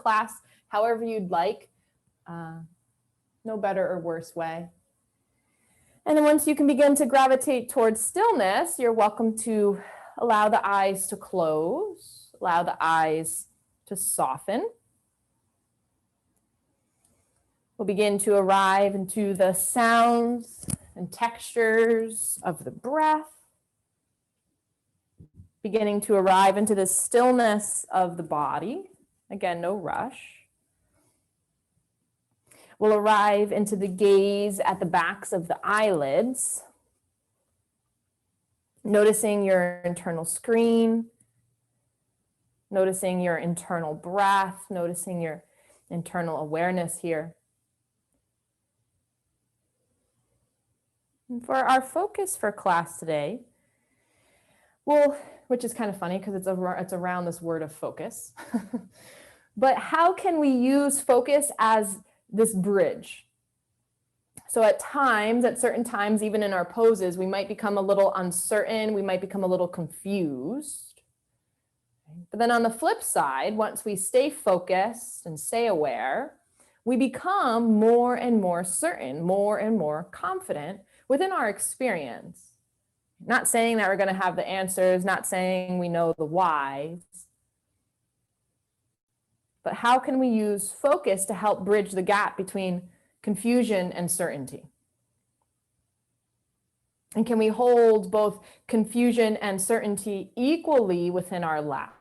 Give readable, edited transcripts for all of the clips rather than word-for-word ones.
class however you'd like. No better or worse way. And then once you can begin to gravitate towards stillness, you're welcome to allow the eyes to close, allow the eyes to soften. We'll begin to arrive into the sounds and textures of the breath, beginning to arrive into the stillness of the body. Again, no rush. We'll arrive into the gaze at the backs of the eyelids, noticing your internal screen, noticing your internal breath, noticing your internal awareness here. And for our focus for class today, which is kind of funny because it's around this word of focus, but how can we use focus as this bridge? So at certain times, even in our poses, we might become a little uncertain, we might become a little confused. But then on the flip side, once we stay focused and stay aware, we become more and more certain, more and more confident within our experience. Not saying that we're going to have the answers, not saying we know the whys, but how can we use focus to help bridge the gap between confusion and certainty? And can we hold both confusion and certainty equally within our lap?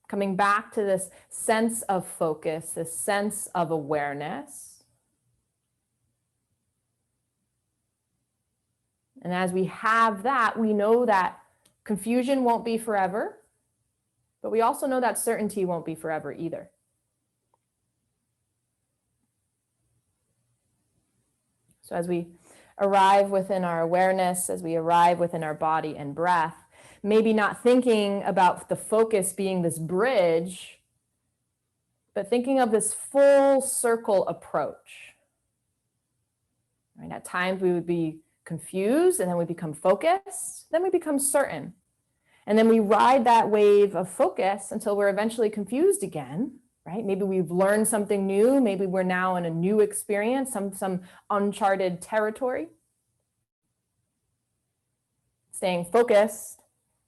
Coming back to this sense of focus, this sense of awareness. And as we have that, we know that confusion won't be forever. But we also know that certainty won't be forever either. So as we arrive within our awareness, as we arrive within our body and breath, maybe not thinking about the focus being this bridge, but thinking of this full circle approach. Right? At times we would be confused, and then we become focused, then we become certain. And then we ride that wave of focus until we're eventually confused again, right? Maybe we've learned something new. Maybe we're now in a new experience, some uncharted territory. Staying focused,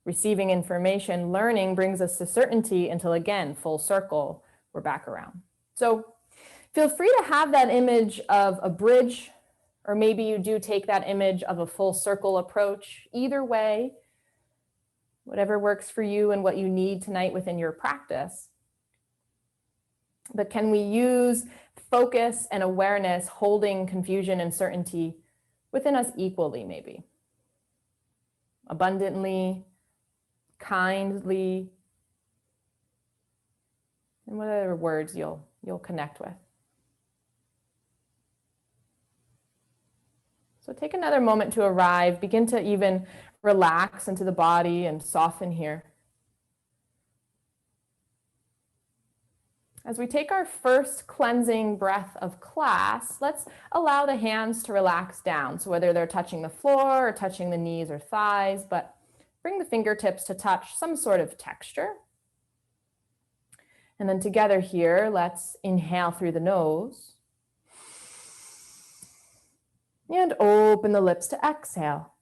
receiving information, learning brings us to certainty until again, full circle, we're back around. So feel free to have that image of a bridge, or maybe you do take that image of a full circle approach. Either way, whatever works for you and what you need tonight within your practice. But can we use focus and awareness holding confusion and certainty within us equally, maybe? Abundantly, kindly, and whatever words you'll connect with. So take another moment to arrive, begin to even relax into the body and soften here. As we take our first cleansing breath of class, let's allow the hands to relax down. So whether they're touching the floor or touching the knees or thighs, but bring the fingertips to touch some sort of texture. And then together here, let's inhale through the nose. And open the lips to exhale.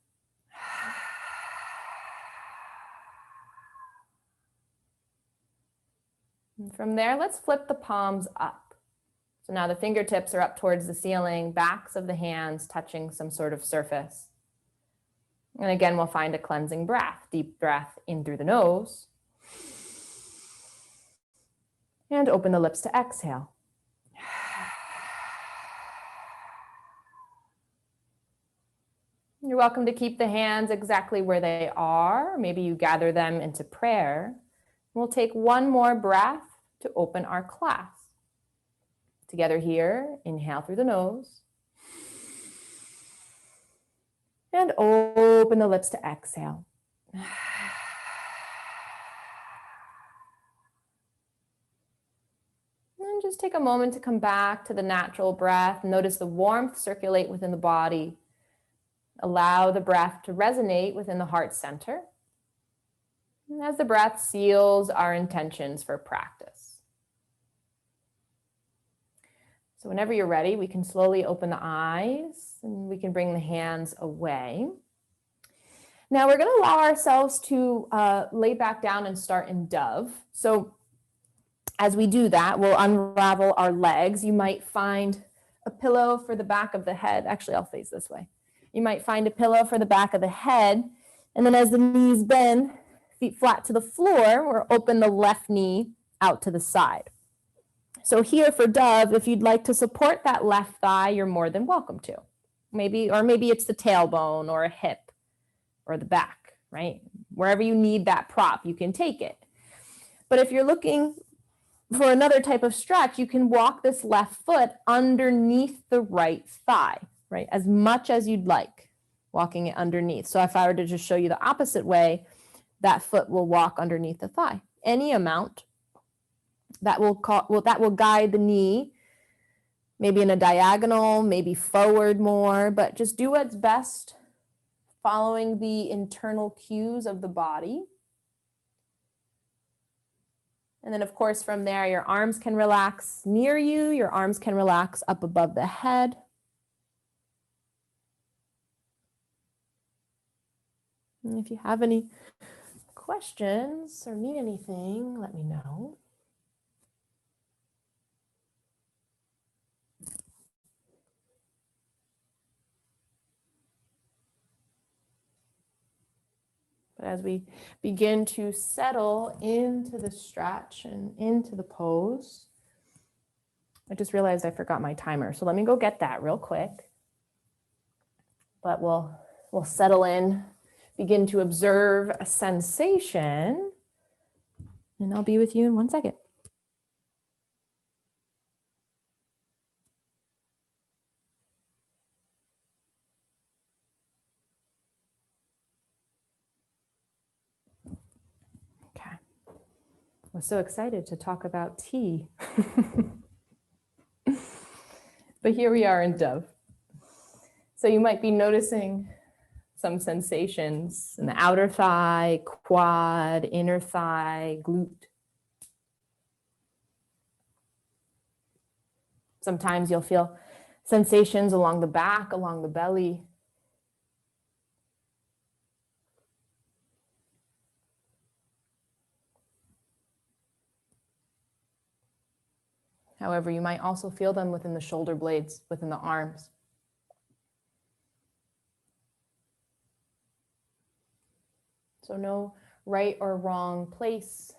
And from there, let's flip the palms up. So now the fingertips are up towards the ceiling, backs of the hands touching some sort of surface. And again, we'll find a cleansing breath. Deep breath in through the nose. And open the lips to exhale. You're welcome to keep the hands exactly where they are. Maybe you gather them into prayer. We'll take one more breath to open our class. Together here, inhale through the nose. And open the lips to exhale. And just take a moment to come back to the natural breath. Notice the warmth circulate within the body. Allow the breath to resonate within the heart center. as the breath seals our intentions for practice. So whenever you're ready, we can slowly open the eyes and we can bring the hands away. Now we're going to allow ourselves to lay back down and start in dove. So as we do that, we'll unravel our legs. You might find a pillow for the back of the head. Actually, I'll face this way. You might find a pillow for the back of the head. And then as the knees bend, feet flat to the floor, or open the left knee out to the side. So here for dove, if you'd like to support that left thigh, you're more than welcome to. Maybe it's the tailbone or a hip or the back, right? Wherever you need that prop, you can take it. But if you're looking for another type of stretch, you can walk this left foot underneath the right thigh, right? As much as you'd like, walking it underneath. So if I were to just show you the opposite way, that foot will walk underneath the thigh. Any amount that will guide the knee, maybe in a diagonal, maybe forward more, but just do what's best, following the internal cues of the body. And then, of course, from there, your arms can relax near you. Your arms can relax up above the head. And if you have any questions or need anything, let me know. But as we begin to settle into the stretch and into the pose, I just realized I forgot my timer. So let me go get that real quick. But we'll settle in, begin to observe a sensation, and I'll be with you in 1 second. Okay. I was so excited to talk about tea. But here we are in dove. So you might be noticing some sensations in the outer thigh, quad, inner thigh, glute. Sometimes you'll feel sensations along the back, along the belly. However, you might also feel them within the shoulder blades, within the arms. So no right or wrong place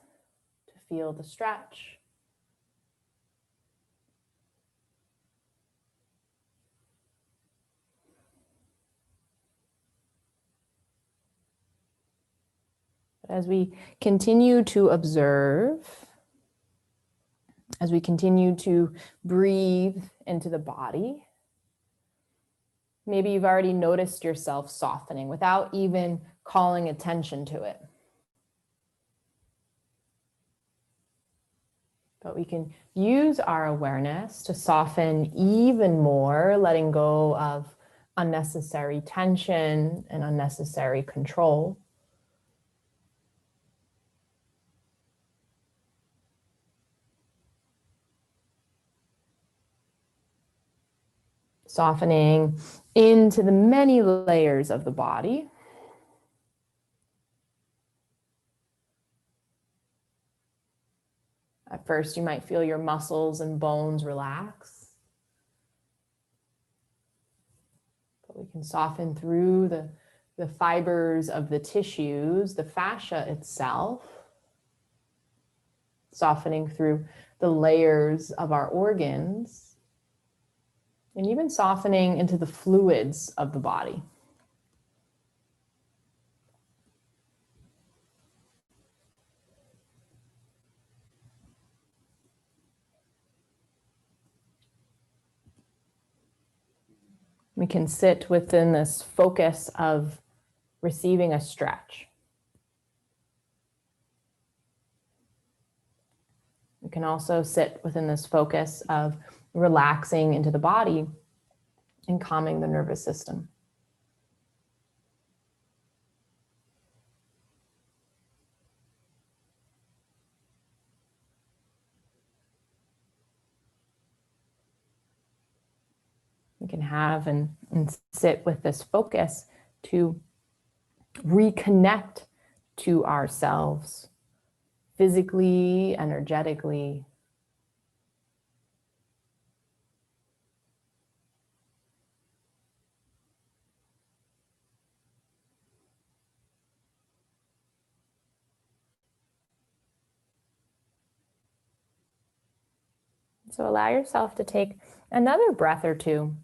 to feel the stretch. But as we continue to observe, as we continue to breathe into the body, maybe you've already noticed yourself softening without even calling attention to it. But we can use our awareness to soften even more, letting go of unnecessary tension and unnecessary control. Softening into the many layers of the body. At first, you might feel your muscles and bones relax. But we can soften through the fibers of the tissues, the fascia itself, softening through the layers of our organs, and even softening into the fluids of the body. We can sit within this focus of receiving a stretch. We can also sit within this focus of relaxing into the body and calming the nervous system. we can have and sit with this focus to reconnect to ourselves physically, energetically. So allow yourself to take another breath or two.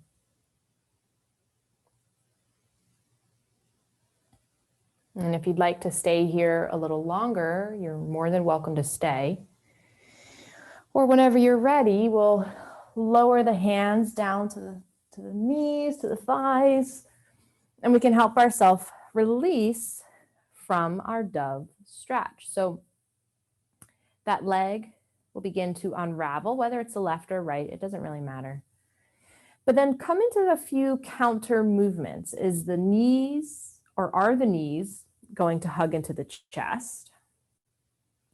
And if you'd like to stay here a little longer, you're more than welcome to stay. Or whenever you're ready, we'll lower the hands down to the knees, to the thighs, and we can help ourselves release from our dove stretch. So that leg will begin to unravel, whether it's the left or right, it doesn't really matter. But then come into a few counter movements. Is the knees, or are the knees going to hug into the chest?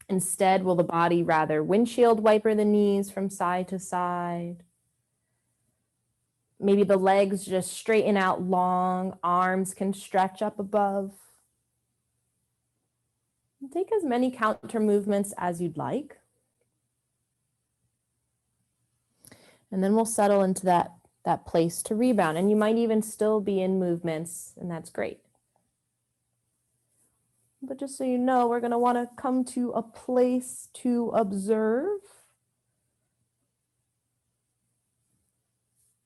Instead, will the body rather windshield wiper the knees from side to side? Maybe the legs just straighten out long, arms can stretch up above. Take as many counter movements as you'd like. And then we'll settle into that place to rebound. And you might even still be in movements, and that's great. But just so you know, we're going to want to come to a place to observe.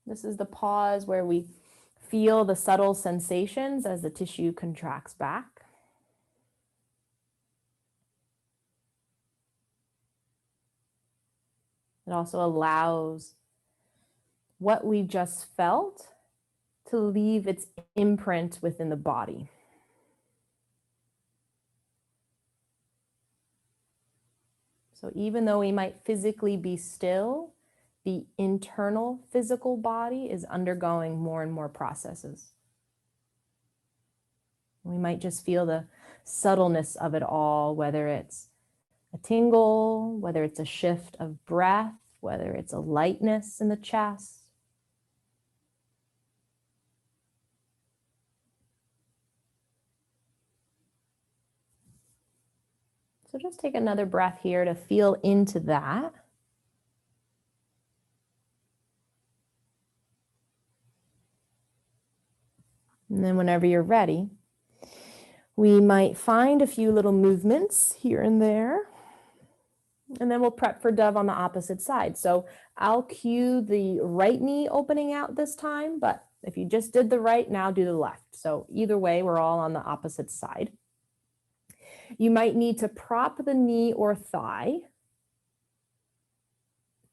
This is the pause where we feel the subtle sensations as the tissue contracts back. It also allows what we just felt to leave its imprint within the body. So even though we might physically be still, the internal physical body is undergoing more and more processes. We might just feel the subtleness of it all, whether it's a tingle, whether it's a shift of breath, whether it's a lightness in the chest. So just take another breath here to feel into that. And then whenever you're ready, we might find a few little movements here and there. And then we'll prep for dove on the opposite side. So I'll cue the right knee opening out this time, but if you just did the right, now do the left. So either way, we're all on the opposite side. You might need to prop the knee or thigh.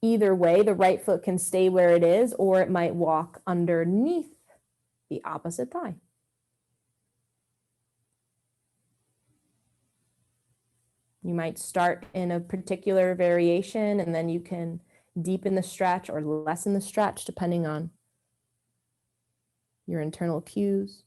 Either way, the right foot can stay where it is, or it might walk underneath the opposite thigh. You might start in a particular variation, and then you can deepen the stretch or lessen the stretch depending on your internal cues.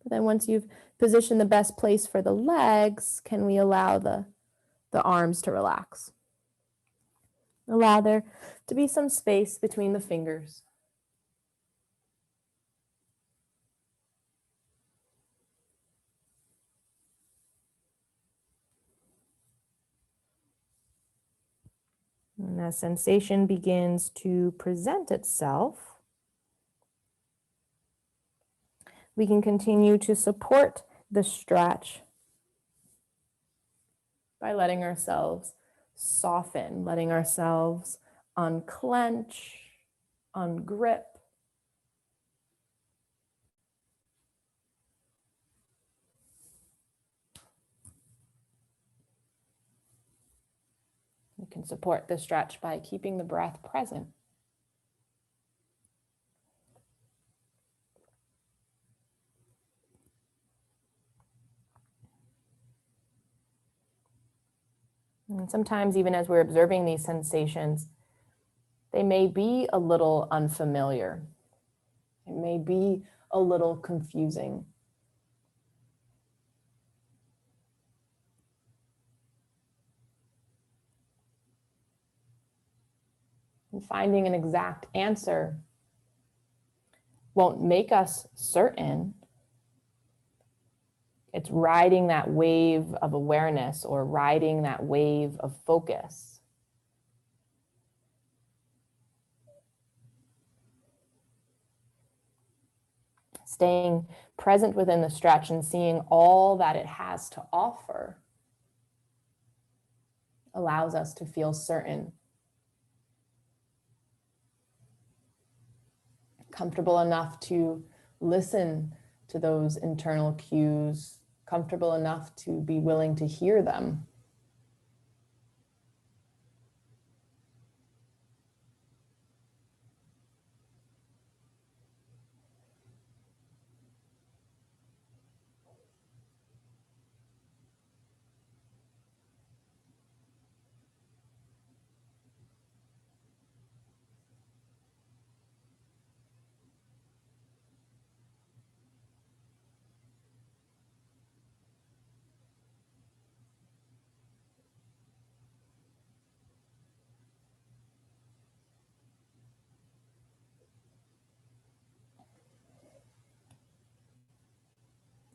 But then once you've positioned the best place for the legs, can we allow the arms to relax? Allow there to be some space between the fingers. And as sensation begins to present itself, we can continue to support the stretch by letting ourselves soften, letting ourselves unclench, ungrip. We can support the stretch by keeping the breath present. And sometimes even as we're observing these sensations, they may be a little unfamiliar. It may be a little confusing. And finding an exact answer won't make us certain. It's riding that wave of awareness or riding that wave of focus. Staying present within the stretch and seeing all that it has to offer allows us to feel certain. Comfortable enough to listen to those internal cues, comfortable enough to be willing to hear them.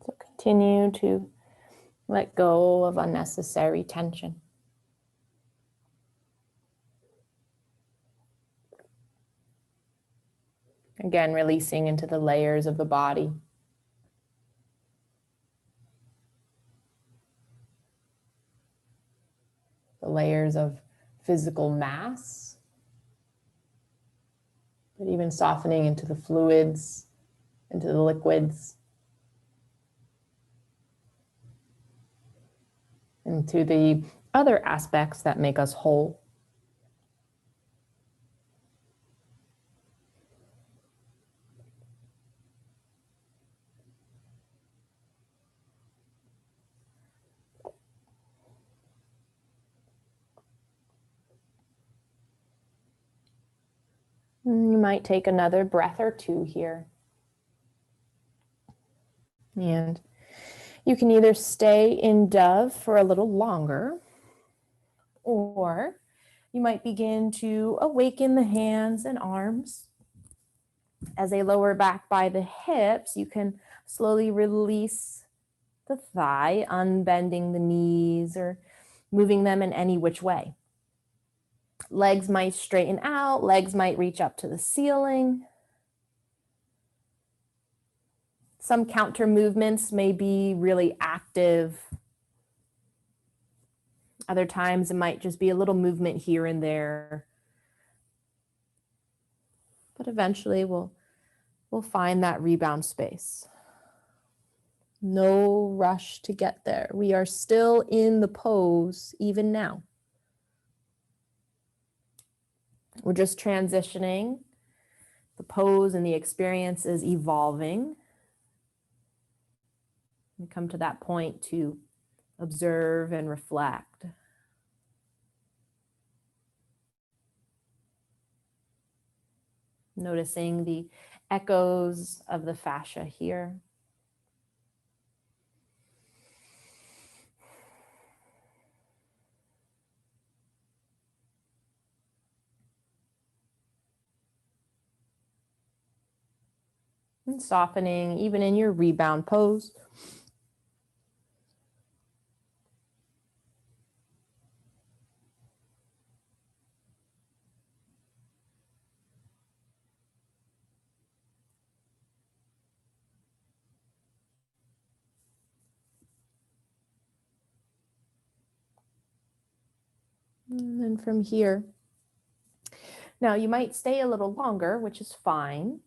So continue to let go of unnecessary tension. Again, releasing into the layers of the body. The layers of physical mass, but even softening into the fluids, into the liquids, into the other aspects that make us whole. You might take another breath or two here. And you can either stay in dove for a little longer, or you might begin to awaken the hands and arms. As they lower back by the hips, you can slowly release the thigh, unbending the knees or moving them in any which way. Legs might straighten out, legs might reach up to the ceiling. Some counter movements may be really active. Other times it might just be a little movement here and there. But eventually we'll find that rebound space. No rush to get there. We are still in the pose even now. We're just transitioning. The pose and the experience is evolving. We come to that point to observe and reflect. Noticing the echoes of the fascia here. And softening even in your rebound pose. And then from here, now you might stay a little longer, which is fine.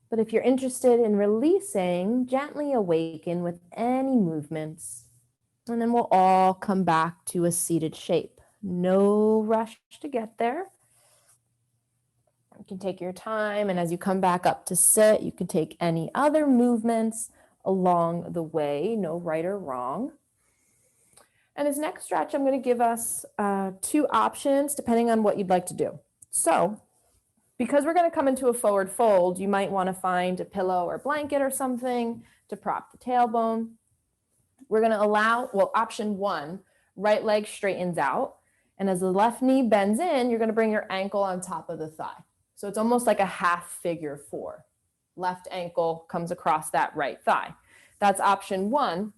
But if you're interested in releasing, gently awaken with any movements. And then we'll all come back to a seated shape. No rush to get there. You can take your time, and as you come back up to sit, you can take any other movements along the way, no right or wrong. And this next stretch, I'm going to give us two options depending on what you'd like to do. So because we're going to come into a forward fold, you might want to find a pillow or blanket or something to prop the tailbone. We're going to allow, well, option one, right leg straightens out. And as the left knee bends in, you're going to bring your ankle on top of the thigh. So it's almost like a half figure 4. Left ankle comes across that right thigh. That's option 1.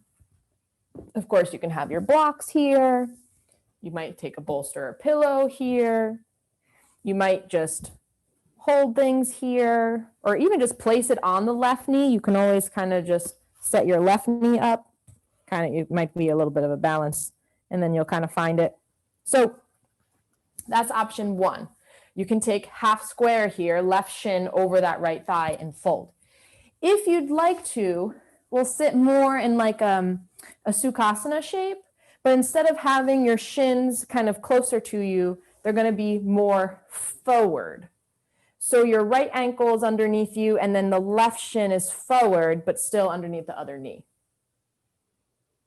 Of course, you can have your blocks here. You might take a bolster or pillow here. You might just hold things here, or even just place it on the left knee. You can always kind of just set your left knee up. It might be a little bit of a balance, and then you'll kind of find it. So that's option 1. You can take half square here, left shin over that right thigh and fold. If you'd like to, we'll sit more in like a Sukhasana shape, but instead of having your shins kind of closer to you, they're going to be more forward. So your right ankle is underneath you, and then the left shin is forward, but still underneath the other knee.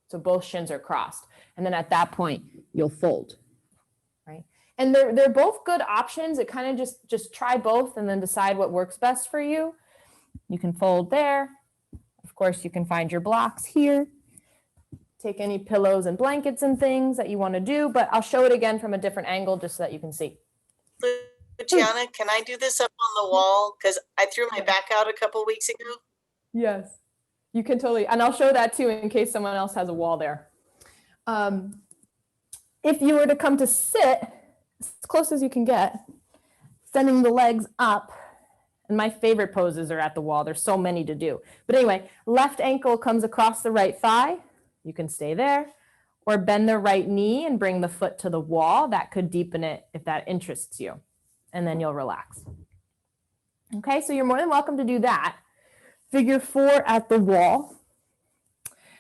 So both shins are crossed. And then at that point, you'll fold, right? And they're both good options. It kind of just try both and then decide what works best for you. You can fold there. Of course, you can find your blocks here. Take any pillows and blankets and things that you want to do, but I'll show it again from a different angle just so that you can see. Lucianna, can I do this up on the wall? Because I threw my back out a couple weeks ago. Yes, you can totally. And I'll show that too in case someone else has a wall there. If you were to come to sit, as close as you can get, sending the legs up, and my favorite poses are at the wall. There's so many to do. But anyway, left ankle comes across the right thigh. You can stay there. Or bend the right knee and bring the foot to the wall. That could deepen it if that interests you. And then you'll relax. Okay, so you're more than welcome to do that. Figure 4 at the wall.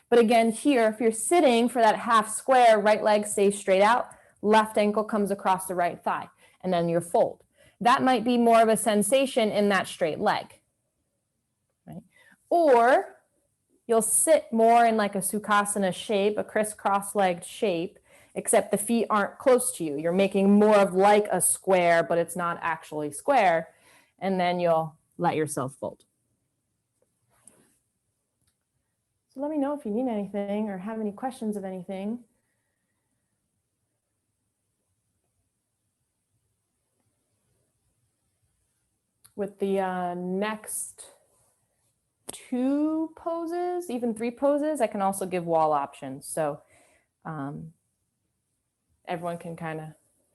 But again, here, if you're sitting for that half square, right leg stays straight out, left ankle comes across the right thigh, and then your fold. That might be more of a sensation in that straight leg. Right? Or you'll sit more in like a Sukhasana shape, a crisscross-legged shape, except the feet aren't close to you. You're making more of like a square, but it's not actually square. And then you'll let yourself fold. So let me know if you need anything or have any questions of anything. With the next 2 poses, even 3 poses, I can also give wall options. So everyone can kind of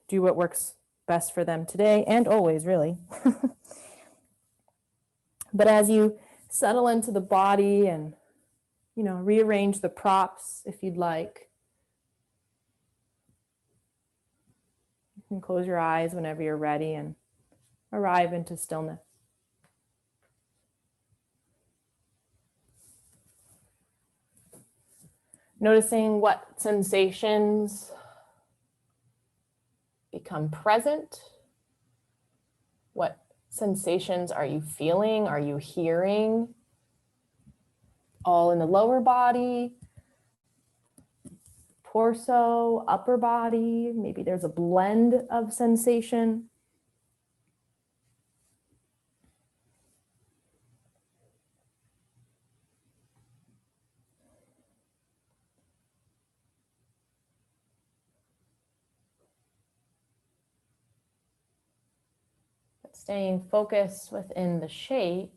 do what works best for them today and always, really. But as you settle into the body and, you know, rearrange the props if you'd like, you can close your eyes whenever you're ready and arrive into stillness. Noticing what sensations become present. What sensations are you feeling? Are you hearing? All in the lower body, torso, upper body. Maybe there's a blend of sensation. Staying focused within the shape.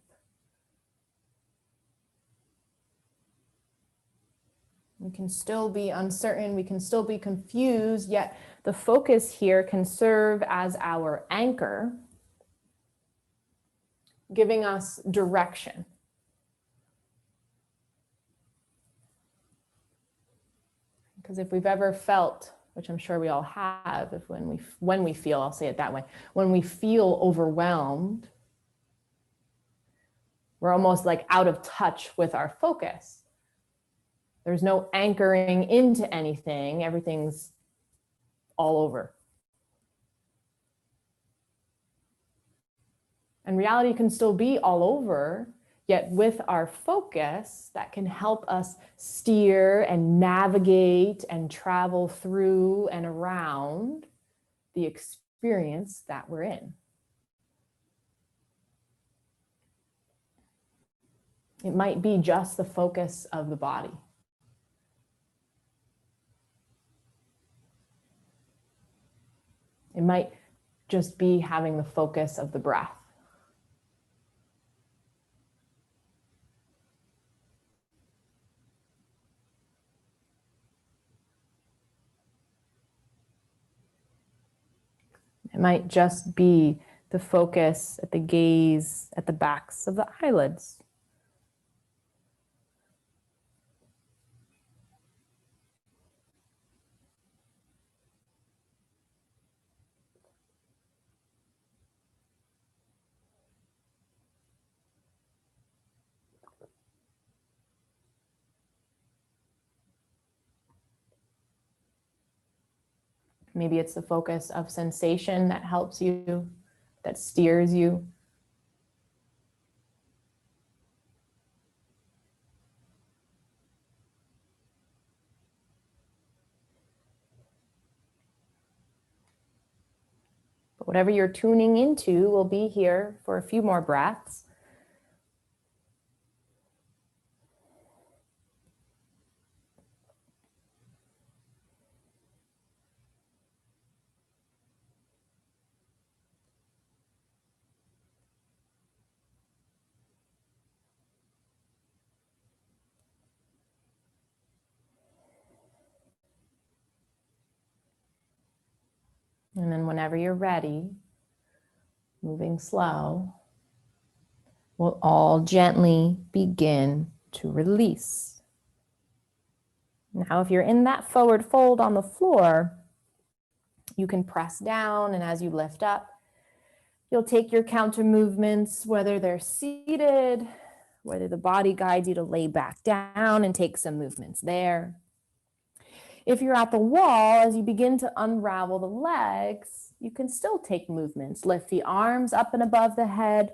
We can still be uncertain, we can still be confused, yet the focus here can serve as our anchor, giving us direction. Because if we've ever felt, which I'm sure we all have, if when we feel, I'll say it that way, when we feel overwhelmed, we're almost like out of touch with our focus. There's no anchoring into anything. Everything's all over. And reality can still be all over, yet with our focus, that can help us steer and navigate and travel through and around the experience that we're in. It might be just the focus of the body. It might just be having the focus of the breath. It might just be the focus at the gaze at the backs of the eyelids. Maybe it's the focus of sensation that helps you, that steers you. But whatever you're tuning into will be here for a few more breaths. And then whenever you're ready, moving slow, we'll all gently begin to release. Now, if you're in that forward fold on the floor, you can press down, and as you lift up, you'll take your counter movements, whether they're seated, whether the body guides you to lay back down and take some movements there. If you're at the wall, as you begin to unravel the legs, you can still take movements. Lift the arms up and above the head.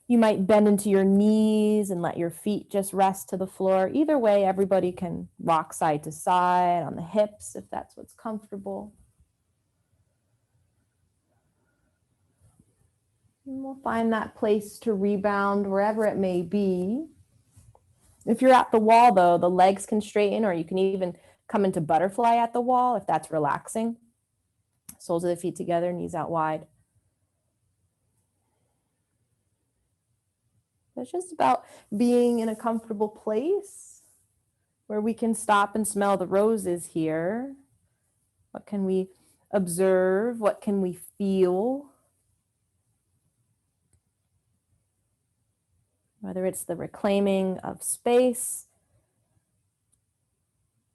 You might bend into your knees and let your feet just rest to the floor. Either way, everybody can rock side to side on the hips if that's what's comfortable. And we'll find that place to rebound wherever it may be. If you're at the wall, though, the legs can straighten, or you can even come into butterfly at the wall if that's relaxing. Soles of the feet together, knees out wide. It's just about being in a comfortable place where we can stop and smell the roses here. What can we observe? What can we feel? Whether it's the reclaiming of space,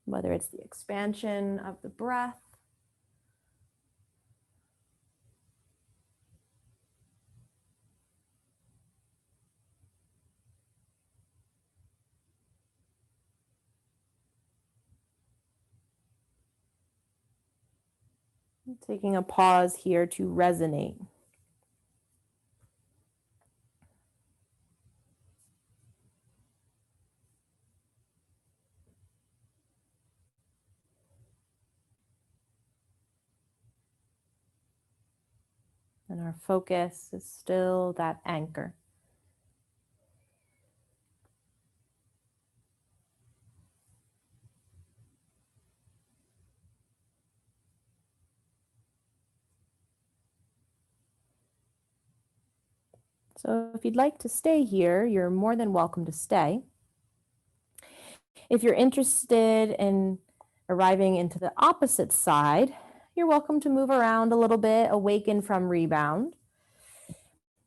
whether it's the expansion of the breath. Taking a pause here to resonate. And our focus is still that anchor. So if you'd like to stay here, you're more than welcome to stay. If you're interested in arriving into the opposite side, you're welcome to move around a little bit, awaken from rebound.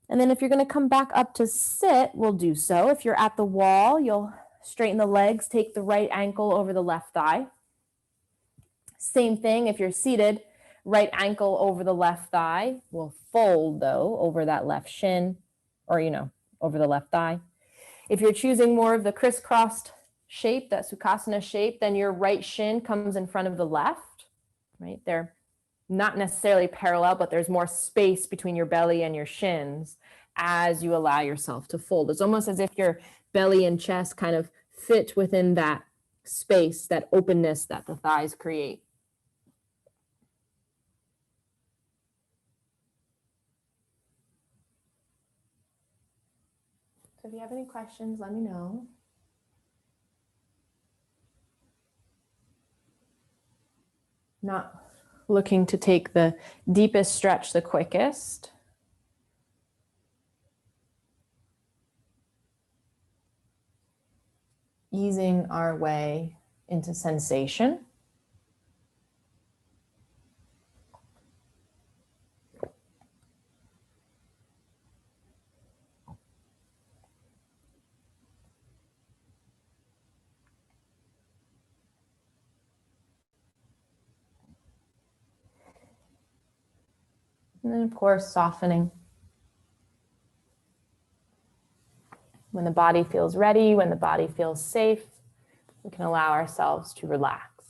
And then if you're going to come back up to sit, we'll do so. If you're at the wall, you'll straighten the legs, take the right ankle over the left thigh. Same thing, if you're seated, right ankle over the left thigh. We'll fold, though, over that left shin, or, over the left thigh. If you're choosing more of the crisscrossed shape, that Sukhasana shape, then your right shin comes in front of the left, right? They're not necessarily parallel, but there's more space between your belly and your shins as you allow yourself to fold. It's almost as if your belly and chest kind of fit within that space, that openness that the thighs create. So if you have any questions, let me know. Not looking to take the deepest stretch the quickest. Easing our way into sensation. And then, of course, softening. When the body feels ready, when the body feels safe, we can allow ourselves to relax.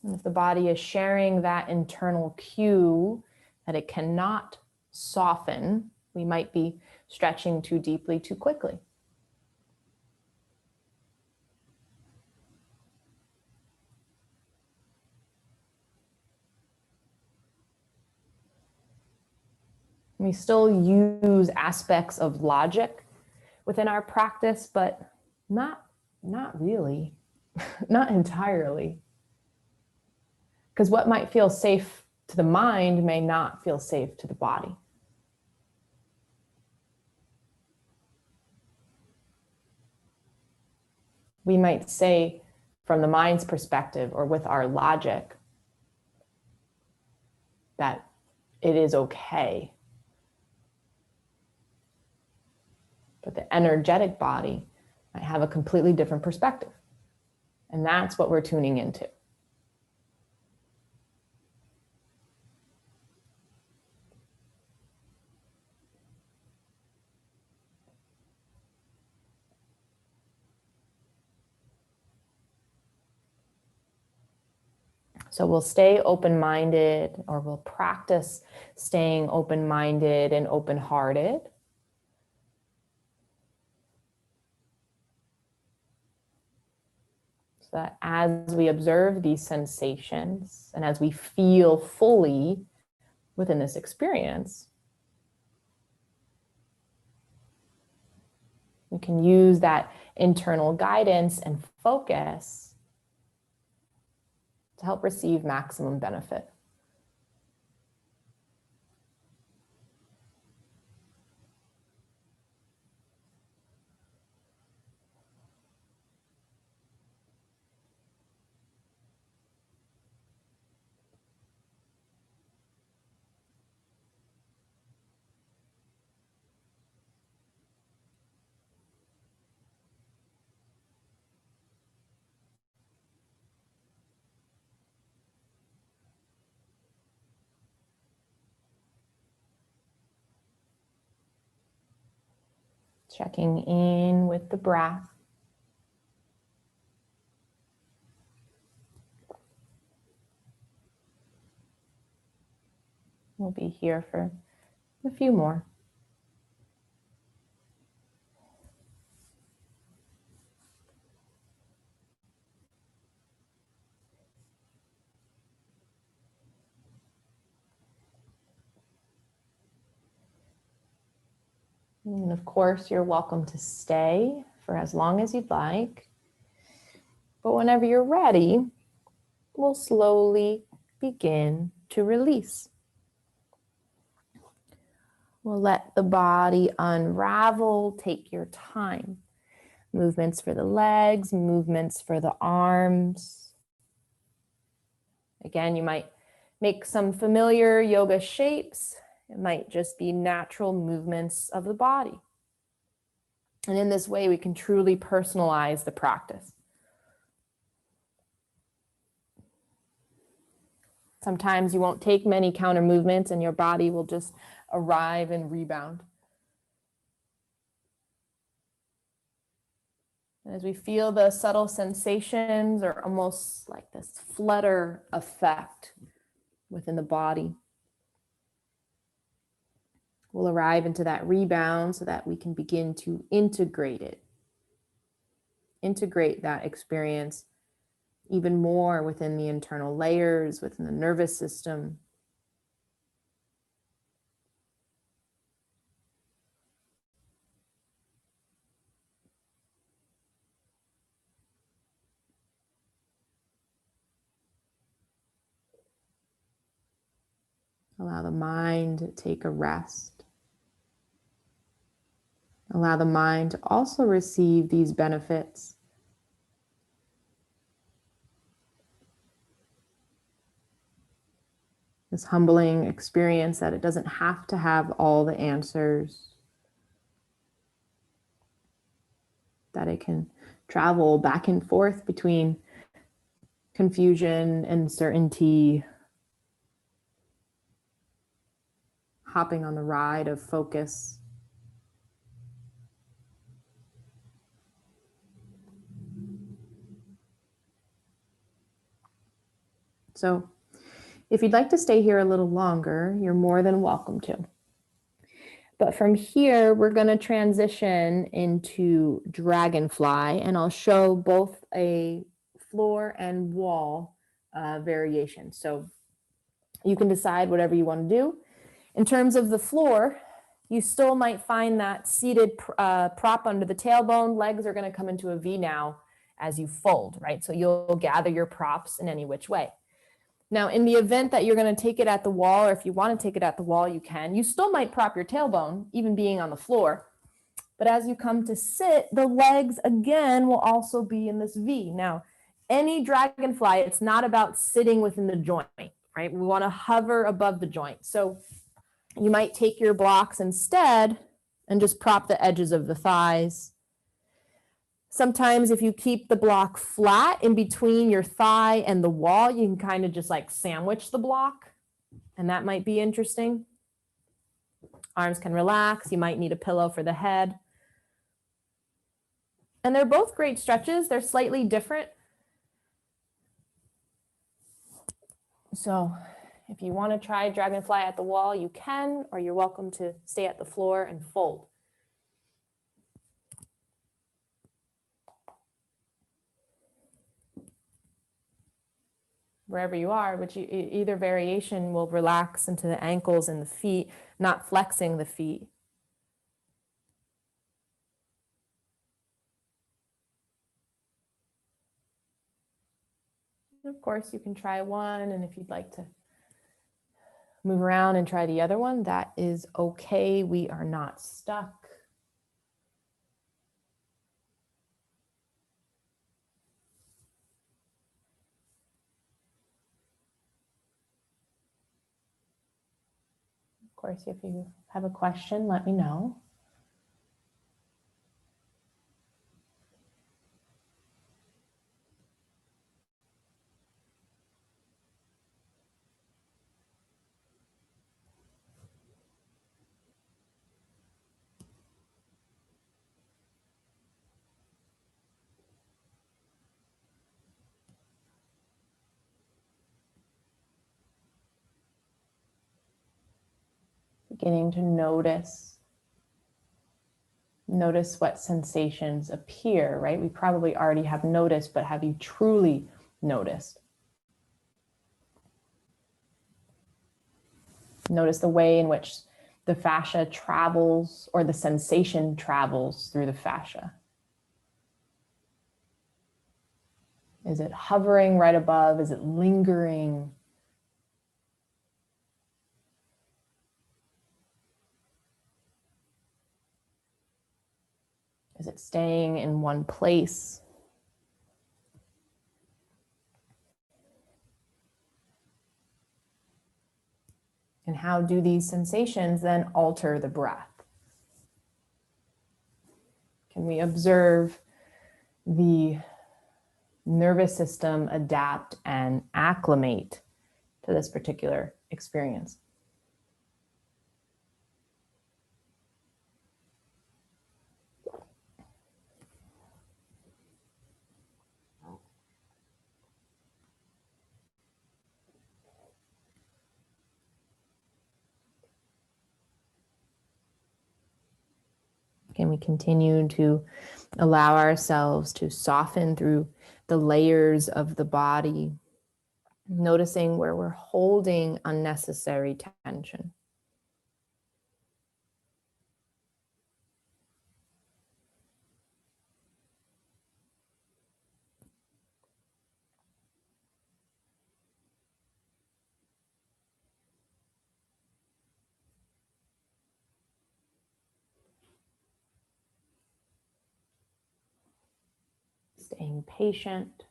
And if the body is sharing that internal cue that it cannot soften, we might be stretching too deeply, too quickly. We still use aspects of logic within our practice, but not really, not entirely. Because what might feel safe to the mind may not feel safe to the body. We might say from the mind's perspective or with our logic that it is okay. But the energetic body might have a completely different perspective. And that's what we're tuning into. So we'll stay open-minded, or we'll practice staying open-minded and open-hearted. So that as we observe these sensations and as we feel fully within this experience, we can use that internal guidance and focus to help receive maximum benefit. Checking in with the breath. We'll be here for a few more. And of course, you're welcome to stay for as long as you'd like. But whenever you're ready, we'll slowly begin to release. We'll let the body unravel. Take your time. Movements for the legs, movements for the arms. Again, you might make some familiar yoga shapes. It might just be natural movements of the body. And in this way, we can truly personalize the practice. Sometimes you won't take many counter movements and your body will just arrive and rebound. And as we feel the subtle sensations, or almost like this flutter effect within the body, we'll arrive into that rebound so that we can begin to integrate it. Integrate that experience even more within the internal layers, within the nervous system. Allow the mind to take a rest. Allow the mind to also receive these benefits. This humbling experience that it doesn't have to have all the answers, that it can travel back and forth between confusion and certainty, hopping on the ride of focus. So if you'd like to stay here a little longer, you're more than welcome to. But from here, we're going to transition into dragonfly, and I'll show both a floor and wall variation. So you can decide whatever you want to do. In terms of the floor, you still might find that seated prop under the tailbone. Legs are going to come into a V now as you fold, right? So you'll gather your props in any which way. Now, in the event that you're going to take it at the wall, or if you want to take it at the wall, you can. You still might prop your tailbone, even being on the floor. But as you come to sit, the legs, again, will also be in this V. Now, any dragonfly, it's not about sitting within the joint, right? We want to hover above the joint. So you might take your blocks instead and just prop the edges of the thighs. Sometimes if you keep the block flat in between your thigh and the wall, you can kind of just like sandwich the block, and that might be interesting. Arms can relax. You might need a pillow for the head. And they're both great stretches. They're slightly different. So if you want to try dragonfly at the wall, you can, or you're welcome to stay at the floor and fold. Wherever you are, but either variation will relax into the ankles and the feet, not flexing the feet. And of course, you can try one, and if you'd like to move around and try the other one, that is okay. We are not stuck. Of course, if you have a question, let me know. Beginning to notice what sensations appear, right? We probably already have noticed, but have you truly noticed? Notice the way in which the fascia travels, or the sensation travels through the fascia. Is it hovering right above? Is it lingering? Is it staying in one place? And how do these sensations then alter the breath? Can we observe the nervous system adapt and acclimate to this particular experience? Can we continue to allow ourselves to soften through the layers of the body, noticing where we're holding unnecessary tension? staying patient.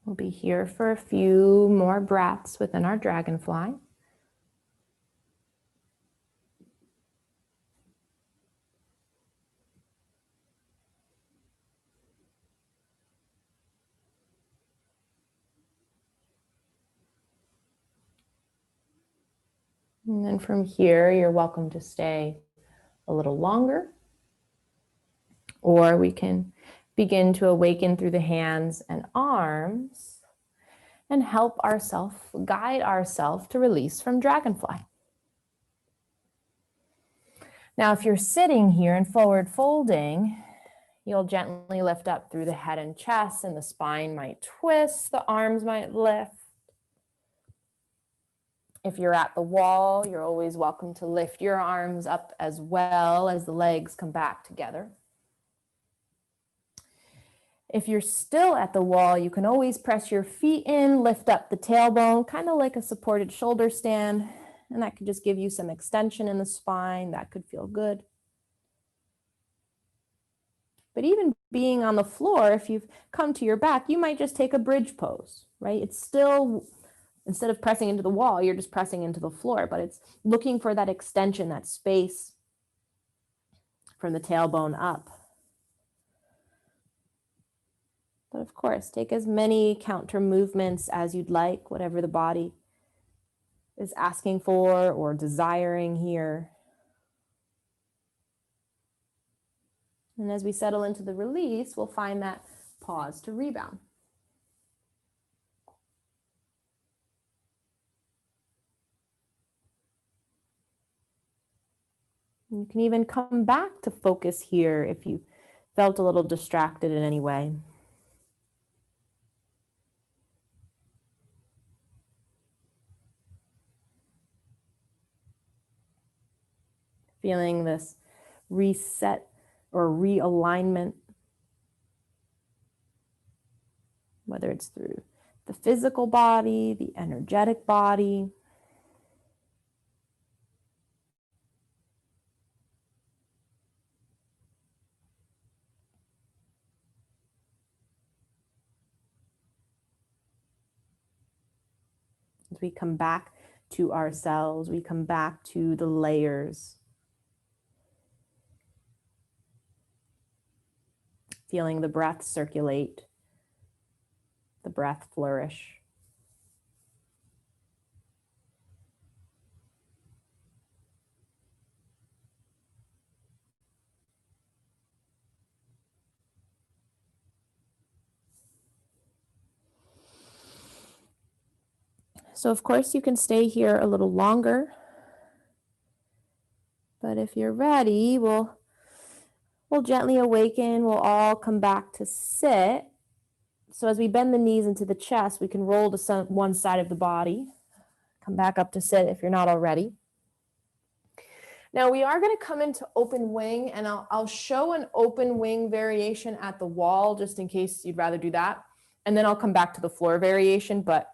We'll be here for a few more breaths within our dragonfly. And then from here, you're welcome to stay a little longer, or we can begin to awaken through the hands and arms and help ourselves, guide ourselves to release from dragonfly. Now, if you're sitting here in forward folding, you'll gently lift up through the head and chest, and the spine might twist, the arms might lift. If you're at the wall, you're always welcome to lift your arms up as well as the legs come back together. If you're still at the wall, you can always press your feet in, lift up the tailbone, kind of like a supported shoulder stand, and that could just give you some extension in the spine. That could feel good. But even being on the floor, if you've come to your back, you might just take a bridge pose, right? It's still, instead of pressing into the wall, you're just pressing into the floor, but it's looking for that extension, that space from the tailbone up. But of course, take as many counter movements as you'd like, whatever the body is asking for or desiring here. And as we settle into the release, we'll find that pause to rebound. You can even come back to focus here if you felt a little distracted in any way. Feeling this reset or realignment, whether it's through the physical body, the energetic body. As we come back to ourselves, we come back to the layers. Feeling the breath circulate, the breath flourish. So of course you can stay here a little longer, but if you're ready, we'll gently awaken. We'll all come back to sit. So as we bend the knees into the chest, we can roll to one side of the body. Come back up to sit if you're not already. Now we are going to come into open wing, and I'll show an open wing variation at the wall just in case you'd rather do that. And then I'll come back to the floor variation, but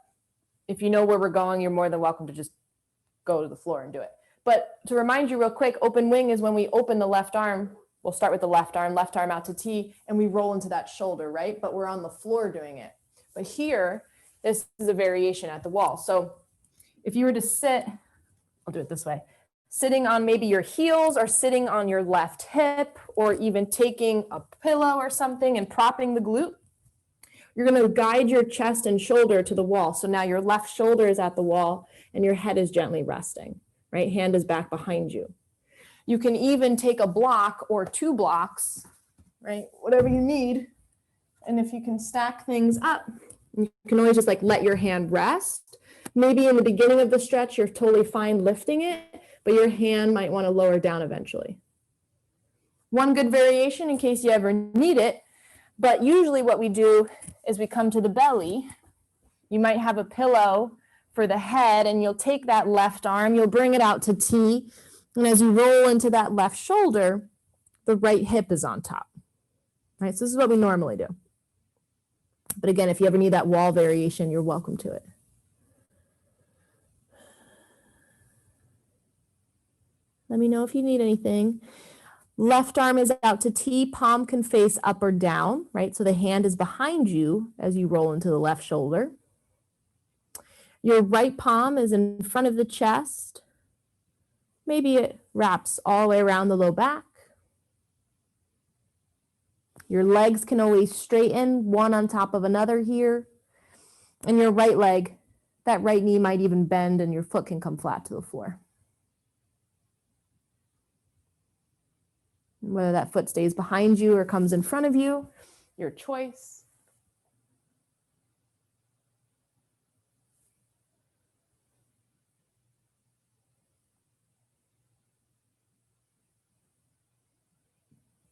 if you know where we're going, you're more than welcome to just go to the floor and do it. But to remind you real quick, open wing is when we open the left arm. We'll start with the left arm out to T, and we roll into that shoulder, right? But we're on the floor doing it. But here, this is a variation at the wall. So if you were to sit, I'll do it this way, sitting on maybe your heels or sitting on your left hip, or even taking a pillow or something and propping the glute, you're going to guide your chest and shoulder to the wall. So now your left shoulder is at the wall and your head is gently resting. Right hand is back behind you. You can even take a block or two blocks, right? Whatever you need. And if you can stack things up, you can always just like let your hand rest. Maybe in the beginning of the stretch, you're totally fine lifting it, but your hand might want to lower down eventually. One good variation in case you ever need it, but usually what we do is we come to the belly. You might have a pillow for the head, and you'll take that left arm, you'll bring it out to T, and as you roll into that left shoulder, the right hip is on top, right? So this is what we normally do. But again, if you ever need that wall variation, you're welcome to it. Let me know if you need anything. Left arm is out to T, palm can face up or down, right? So the hand is behind you as you roll into the left shoulder. Your right palm is in front of the chest. Maybe it wraps all the way around the low back. Your legs can always straighten, one on top of another here. And your right leg, that right knee might even bend and your foot can come flat to the floor. Whether that foot stays behind you or comes in front of you, your choice.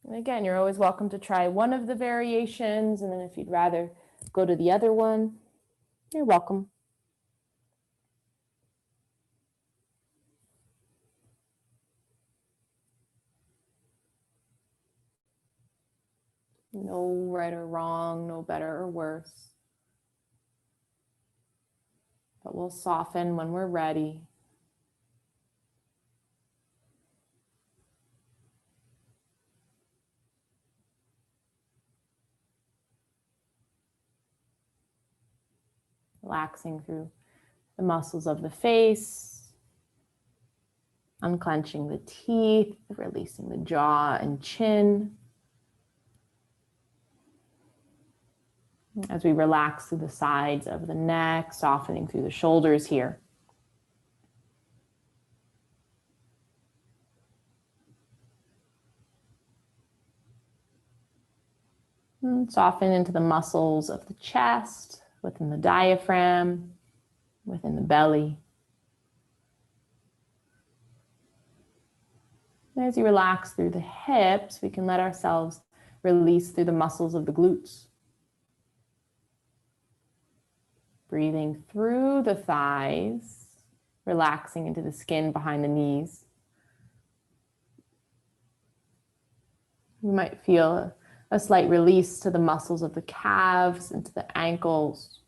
And again, you're always welcome to try one of the variations, and then if you'd rather go to the other one, you're welcome. No right or wrong, no better or worse. But we'll soften when we're ready. Relaxing through the muscles of the face, unclenching the teeth, releasing the jaw and chin. As we relax through the sides of the neck, softening through the shoulders here. And soften into the muscles of the chest, within the diaphragm, within the belly. And as you relax through the hips, we can let ourselves release through the muscles of the glutes. Breathing through the thighs, relaxing into the skin behind the knees. You might feel a slight release to the muscles of the calves, into the ankles,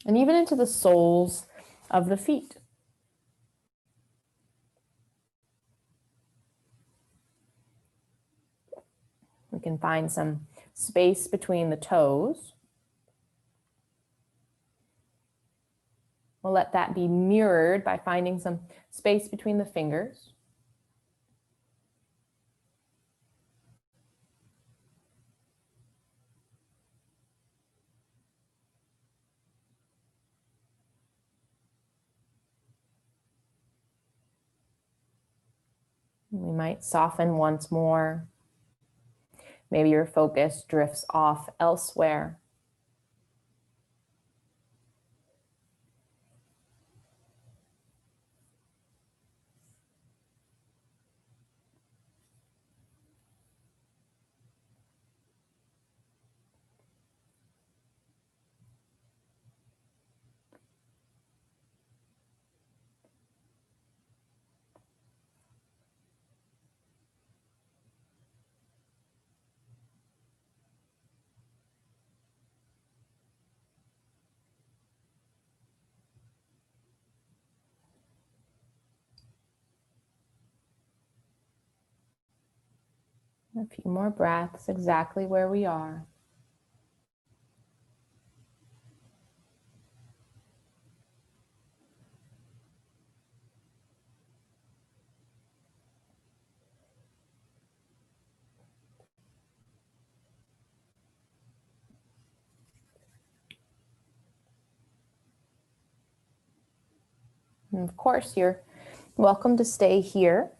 and even into the soles of the feet. We can find some space between the toes. We'll let that be mirrored by finding some space between the fingers. We might soften once more. Maybe your focus drifts off elsewhere. A few more breaths exactly where we are. And of course, you're welcome to stay here.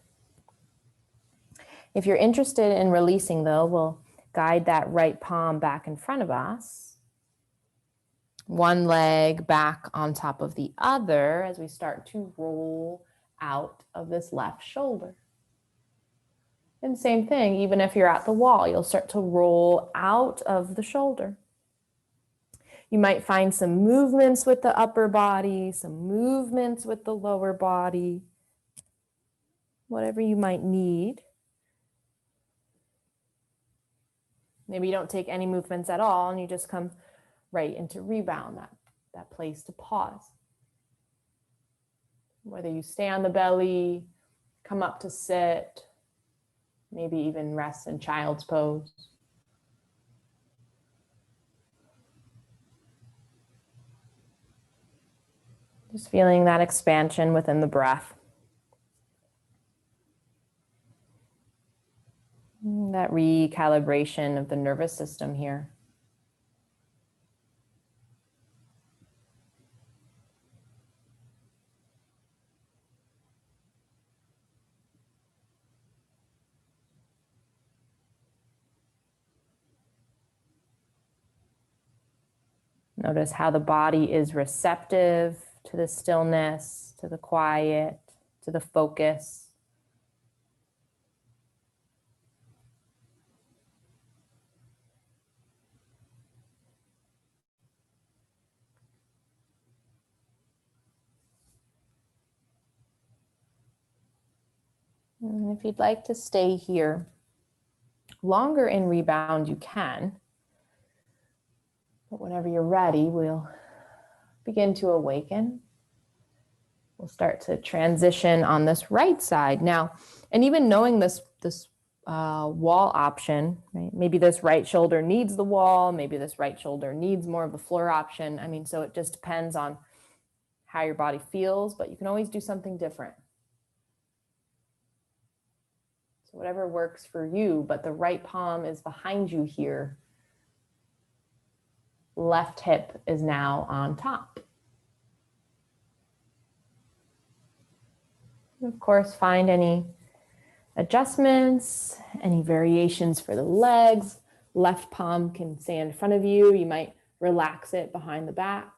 If you're interested in releasing, though, we'll guide that right palm back in front of us. One leg back on top of the other as we start to roll out of this left shoulder. And same thing, even if you're at the wall, you'll start to roll out of the shoulder. You might find some movements with the upper body, some movements with the lower body, whatever you might need. Maybe you don't take any movements at all and you just come right into rebound, that place to pause. Whether you stay on the belly, come up to sit, maybe even rest in child's pose. Just feeling that expansion within the breath. That recalibration of the nervous system here. Notice how the body is receptive to the stillness, to the quiet, to the focus. And if you'd like to stay here longer in rebound, you can. But whenever you're ready, we'll begin to awaken. We'll start to transition on this right side now. And even knowing this wall option, right? Maybe this right shoulder needs the wall. Maybe this right shoulder needs more of the floor option. I mean, so it just depends on how your body feels, but you can always do something different. So whatever works for you, but the right palm is behind you here. Left hip is now on top. And of course, find any adjustments, any variations for the legs. Left palm can stay in front of you. You might relax it behind the back.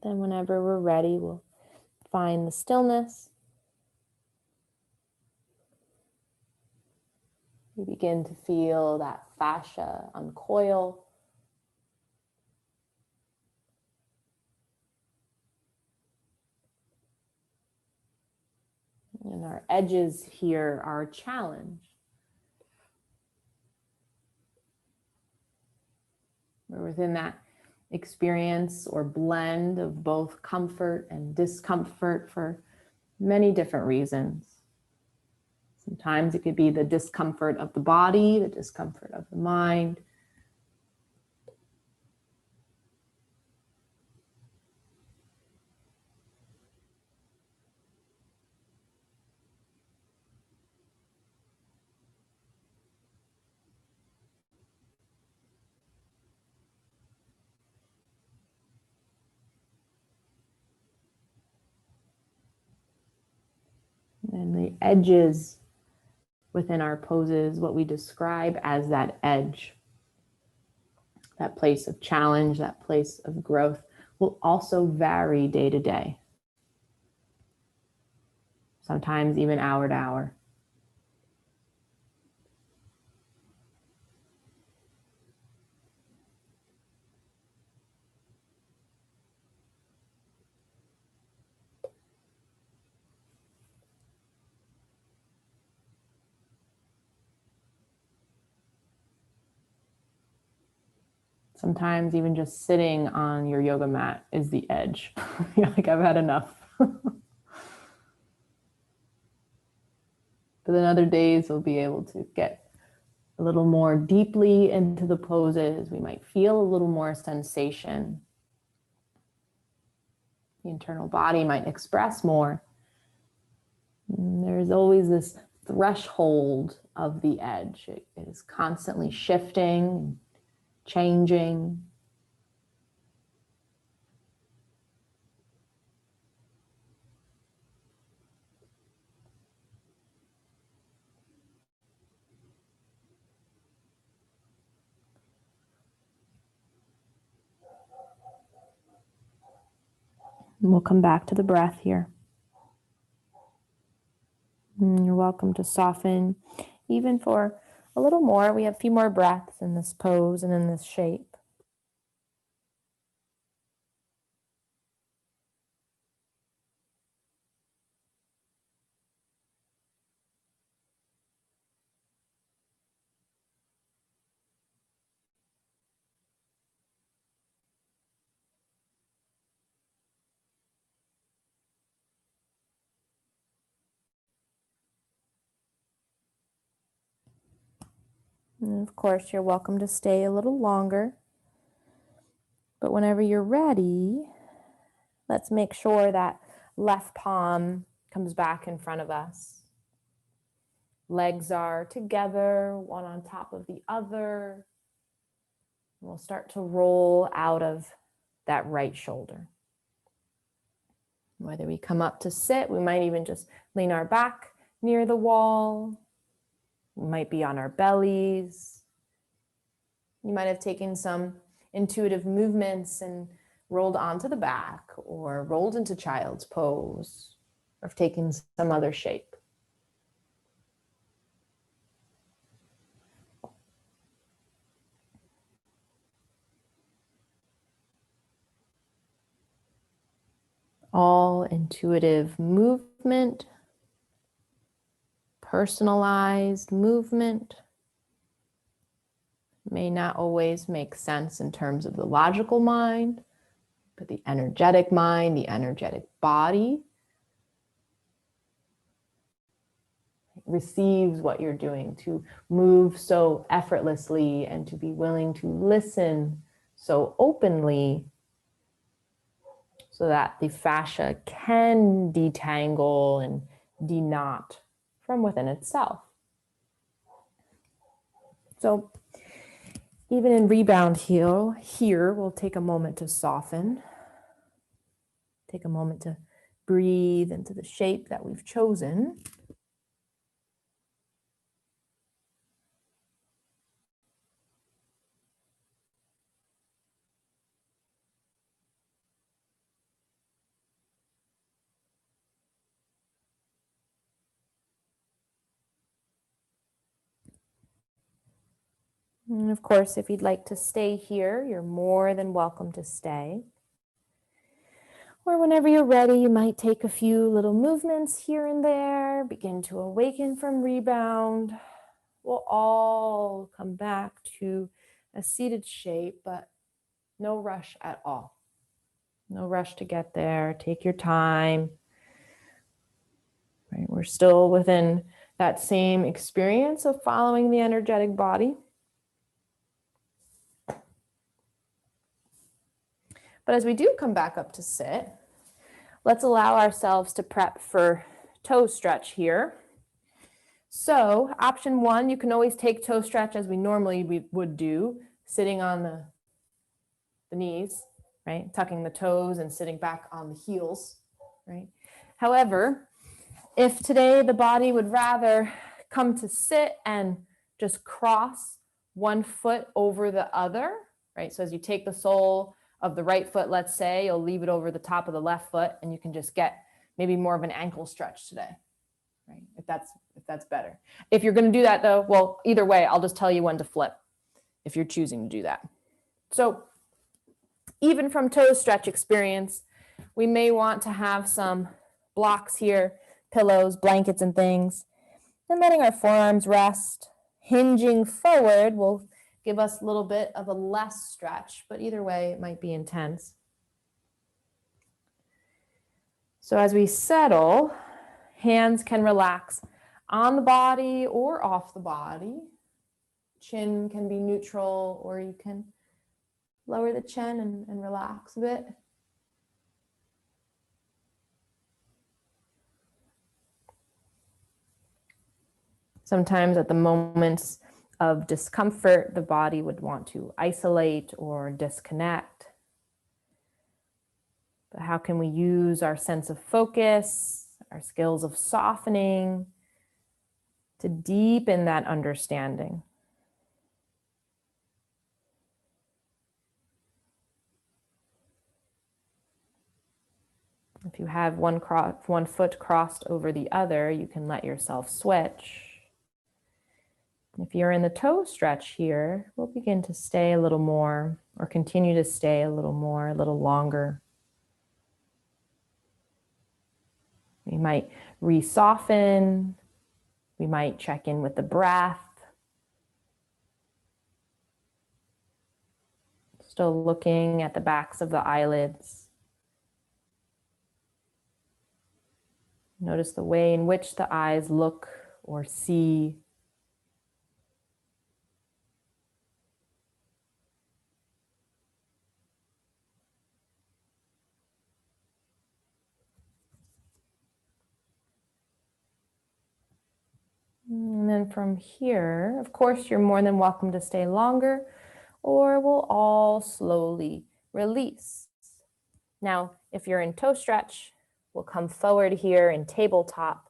Then whenever we're ready, we'll find the stillness. You begin to feel that fascia uncoil. And our edges here are challenged. We're within that experience or blend of both comfort and discomfort for many different reasons. Sometimes it could be the discomfort of the body, the discomfort of the mind. And the edges within our poses, what we describe as that edge, that place of challenge, that place of growth, will also vary day to day. Sometimes even hour to hour. Sometimes even just sitting on your yoga mat is the edge. You're like, I've had enough. But then other days we'll be able to get a little more deeply into the poses. We might feel a little more sensation. The internal body might express more. And there's always this threshold of the edge. It is constantly shifting, changing. And we'll come back to the breath here. And you're welcome to soften even for a little more. We have a few more breaths in this pose and in this shape. And of course, you're welcome to stay a little longer. But whenever you're ready, let's make sure that left palm comes back in front of us. Legs are together, one on top of the other. We'll start to roll out of that right shoulder. Whether we come up to sit, we might even just lean our back near the wall. We might be on our bellies. You might have taken some intuitive movements and rolled onto the back or rolled into child's pose or have taken some other shape. All intuitive movement, personalized movement, may not always make sense in terms of the logical mind, but the energetic mind, the energetic body receives what you're doing, to move so effortlessly and to be willing to listen so openly so that the fascia can detangle and deknot from within itself. So even in rebound here, we'll take a moment to soften. Take a moment to breathe into the shape that we've chosen. And of course, if you'd like to stay here, you're more than welcome to stay. Or whenever you're ready, you might take a few little movements here and there, begin to awaken from rebound. We'll all come back to a seated shape, but no rush at all. No rush to get there. Take your time. Right? We're still within that same experience of following the energetic body. But as we do come back up to sit, let's allow ourselves to prep for toe stretch here. So option one, you can always take toe stretch as we normally would do, sitting on the knees, right? Tucking the toes and sitting back on the heels, right? However, if today the body would rather come to sit and just cross one foot over the other, right? So as you take the sole of the right foot, let's say, you'll leave it over the top of the left foot and you can just get maybe more of an ankle stretch today, right? If that's better. If you're going to do that though, well, either way, I'll just tell you when to flip if you're choosing to do that. So even from toe stretch experience, we may want to have some blocks here, pillows, blankets, and things, and letting our forearms rest. Hinging forward will give us a little bit of a less stretch, but either way, it might be intense. So as we settle, hands can relax on the body or off the body. Chin can be neutral, or you can lower the chin and relax a bit. Sometimes at the moments of discomfort, the body would want to isolate or disconnect. But how can we use our sense of focus, our skills of softening to deepen that understanding? If you have one foot crossed over the other, you can let yourself switch. If you're in the toe stretch here, we'll begin to stay a little more or continue to stay a little more, a little longer. We might re-soften. We might check in with the breath. Still looking at the backs of the eyelids. Notice the way in which the eyes look or see. And then from here, of course, you're more than welcome to stay longer, or we'll all slowly release. Now, if you're in toe stretch, we'll come forward here in tabletop.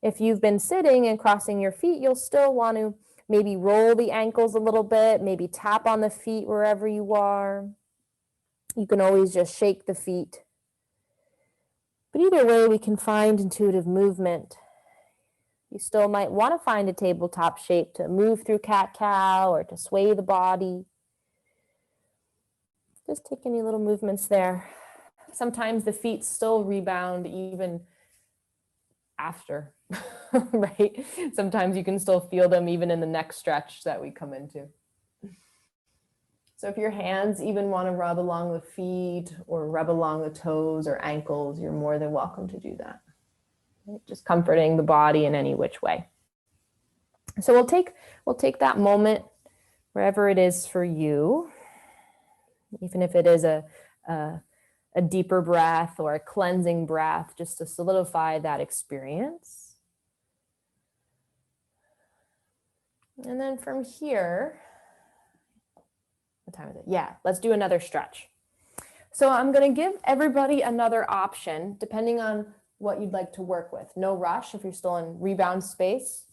If you've been sitting and crossing your feet, you'll still want to maybe roll the ankles a little bit, maybe tap on the feet wherever you are. You can always just shake the feet. But either way, we can find intuitive movement. You still might want to find a tabletop shape to move through cat-cow or to sway the body. Just take any little movements there. Sometimes the feet still rebound even after, right? Sometimes you can still feel them even in the next stretch that we come into. So if your hands even want to rub along the feet or rub along the toes or ankles, you're more than welcome to do that. Just comforting the body in any which way. So we'll take that moment wherever it is for you, even if it is a deeper breath or a cleansing breath, just to solidify that experience. And then from here, what time is it? Yeah, let's do another stretch. So I'm going to give everybody another option, depending on what you'd like to work with. No rush if you're still in rebound space.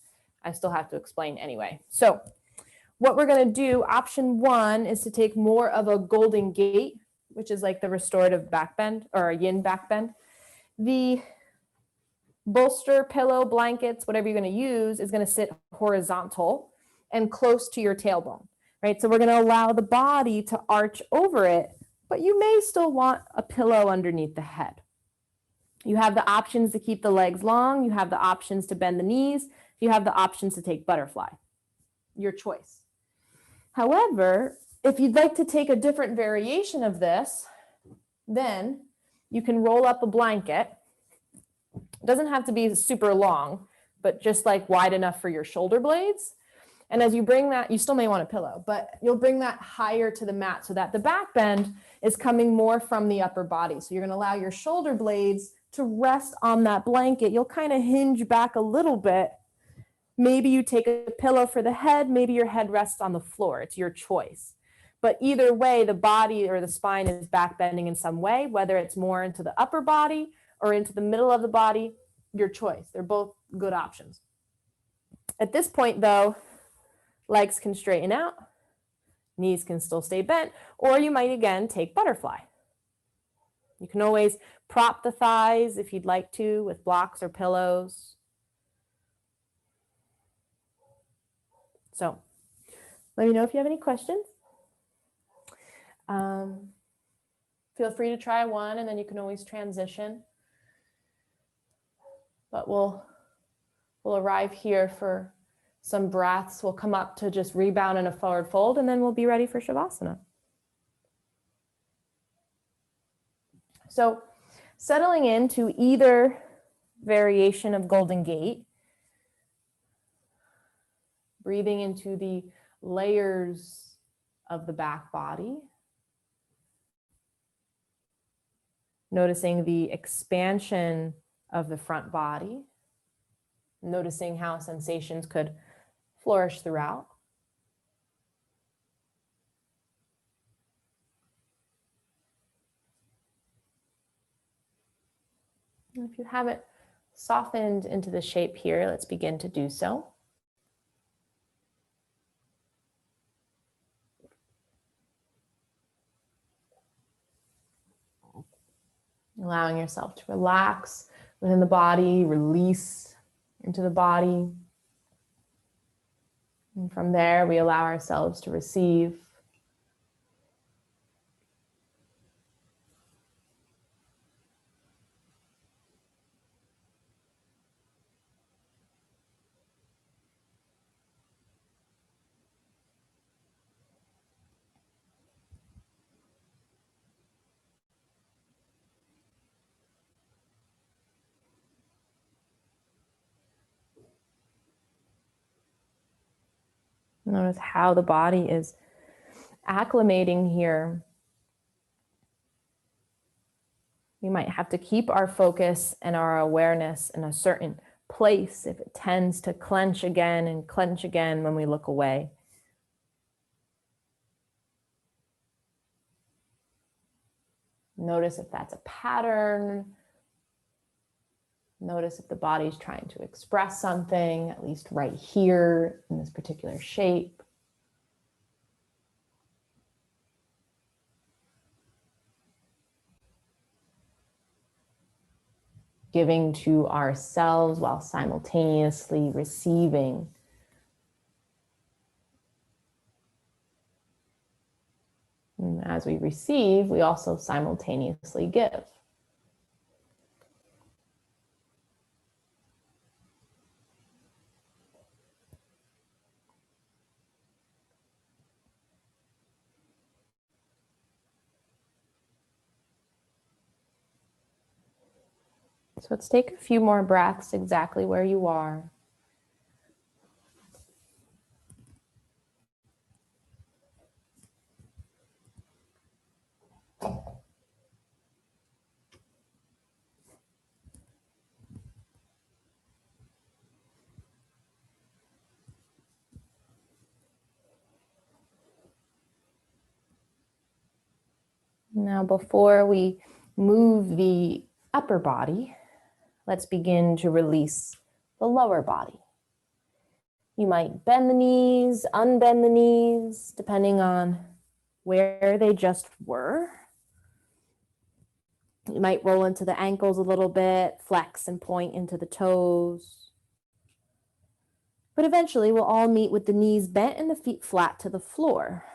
I still have to explain anyway. So what we're going to do, option one, is to take more of a golden gate, which is like the restorative back bend or a yin back bend. The bolster, pillow, blankets, whatever you're going to use is going to sit horizontal and close to your tailbone, right? So we're going to allow the body to arch over it, but you may still want a pillow underneath the head. You have the options to keep the legs long. You have the options to bend the knees. You have the options to take butterfly. Your choice. However, if you'd like to take a different variation of this, then you can roll up a blanket. It doesn't have to be super long, but just like wide enough for your shoulder blades. And as you bring that, you still may want a pillow, but you'll bring that higher to the mat so that the back bend is coming more from the upper body. So you're going to allow your shoulder blades to rest on that blanket. You'll kind of hinge back a little bit. Maybe you take a pillow for the head. Maybe your head rests on the floor. It's your choice. But either way, the body or the spine is back bending in some way, whether it's more into the upper body or into the middle of the body, your choice. They're both good options. At this point, though, legs can straighten out, knees can still stay bent, or you might again take butterfly. You can always prop the thighs if you'd like to with blocks or pillows. So let me know if you have any questions. Feel free to try one and then you can always transition. But we'll arrive here for some breaths. We'll come up to just rebound in a forward fold and then we'll be ready for Shavasana. So settling into either variation of Golden Gate, breathing into the layers of the back body, noticing the expansion of the front body, noticing how sensations could flourish throughout. And if you haven't softened into the shape here, let's begin to do so. Allowing yourself to relax within the body, release into the body. And from there, we allow ourselves to receive. Notice how the body is acclimating here. We might have to keep our focus and our awareness in a certain place if it tends to clench again and clench again when we look away. Notice if that's a pattern. Notice if the body's trying to express something, at least right here in this particular shape. Giving to ourselves while simultaneously receiving. And as we receive, we also simultaneously give. So let's take a few more breaths exactly where you are. Now, before we move the upper body, let's begin to release the lower body. You might bend the knees, unbend the knees, depending on where they just were. You might roll into the ankles a little bit, flex and point into the toes. But eventually we'll all meet with the knees bent and the feet flat to the floor.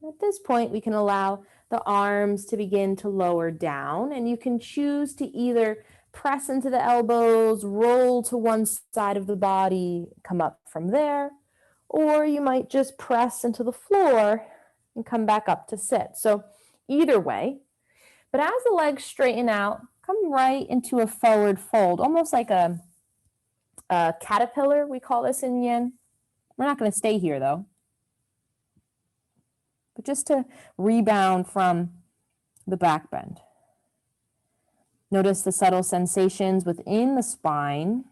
At this point, we can allow the arms to begin to lower down, and you can choose to either press into the elbows, roll to one side of the body, come up from there, or you might just press into the floor and come back up to sit. So either way, but as the legs straighten out, come right into a forward fold, almost like a caterpillar, we call this in Yin. We're not going to stay here though, but just to rebound from the back bend. Notice the subtle sensations within the spine,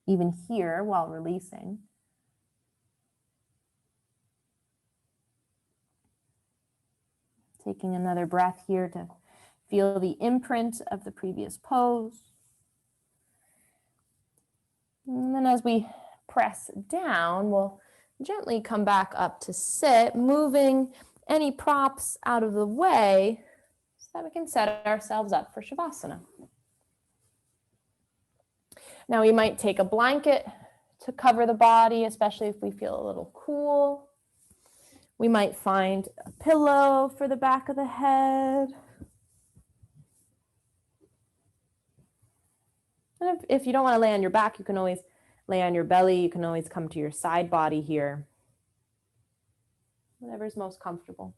even here while releasing. Taking another breath here to feel the imprint of the previous pose. And then as we press down, we'll gently come back up to sit, moving any props out of the way so that we can set ourselves up for Shavasana. Now we might take a blanket to cover the body, especially if we feel a little cool. We might find a pillow for the back of the head. And if you don't want to lay on your back, you can always lay on your belly. You can always come to your side body here. Whatever's most comfortable.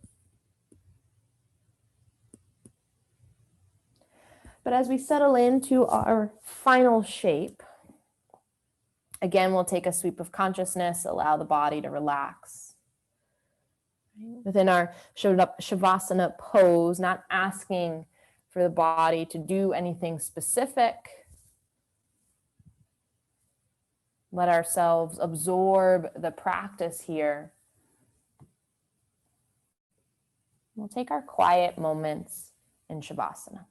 But as we settle into our final shape, again, we'll take a sweep of consciousness, allow the body to relax. Within our Shavasana pose, not asking for the body to do anything specific. Let ourselves absorb the practice here. We'll take our quiet moments in Shavasana.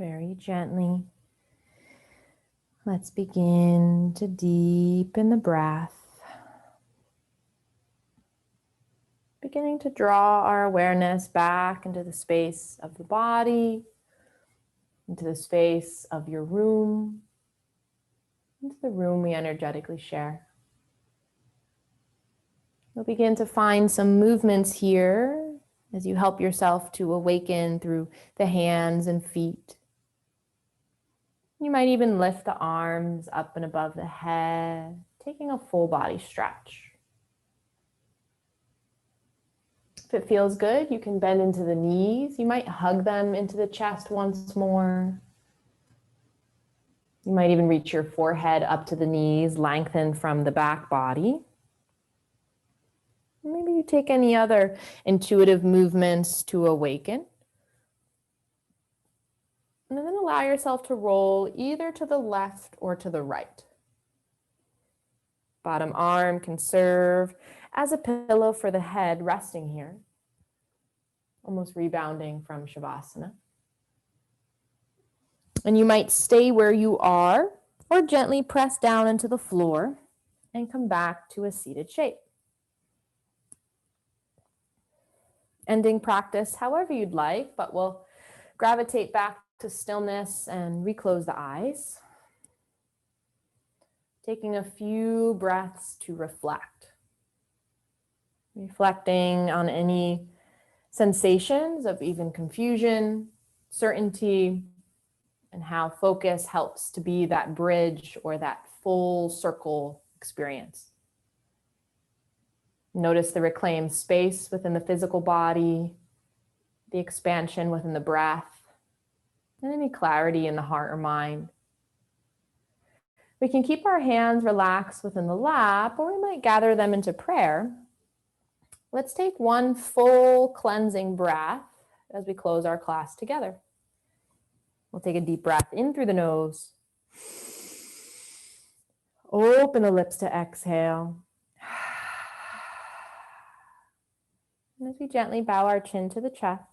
very gently, let's begin to deepen the breath. Beginning to draw our awareness back into the space of the body, into the space of your room, into the room we energetically share. You'll begin to find some movements here as you help yourself to awaken through the hands and feet. You might even lift the arms up and above the head, taking a full body stretch. If it feels good, you can bend into the knees. You might hug them into the chest once more. You might even reach your forehead up to the knees, lengthen from the back body. Maybe you take any other intuitive movements to awaken. And then allow yourself to roll either to the left or to the right. Bottom arm can serve as a pillow for the head, resting here, almost rebounding from Shavasana. And you might stay where you are or gently press down into the floor and come back to a seated shape. Ending practice however you'd like, but we'll gravitate back to stillness and reclose the eyes. Taking a few breaths to reflect. Reflecting on any sensations of even confusion, certainty, and how focus helps to be that bridge or that full circle experience. Notice the reclaimed space within the physical body, the expansion within the breath, and any clarity in the heart or mind. We can keep our hands relaxed within the lap, or we might gather them into prayer. Let's take one full cleansing breath as we close our class together. We'll take a deep breath in through the nose. Open the lips to exhale. And as we gently bow our chin to the chest,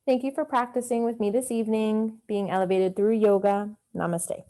thank you for practicing with me this evening, being elevated through yoga. Namaste.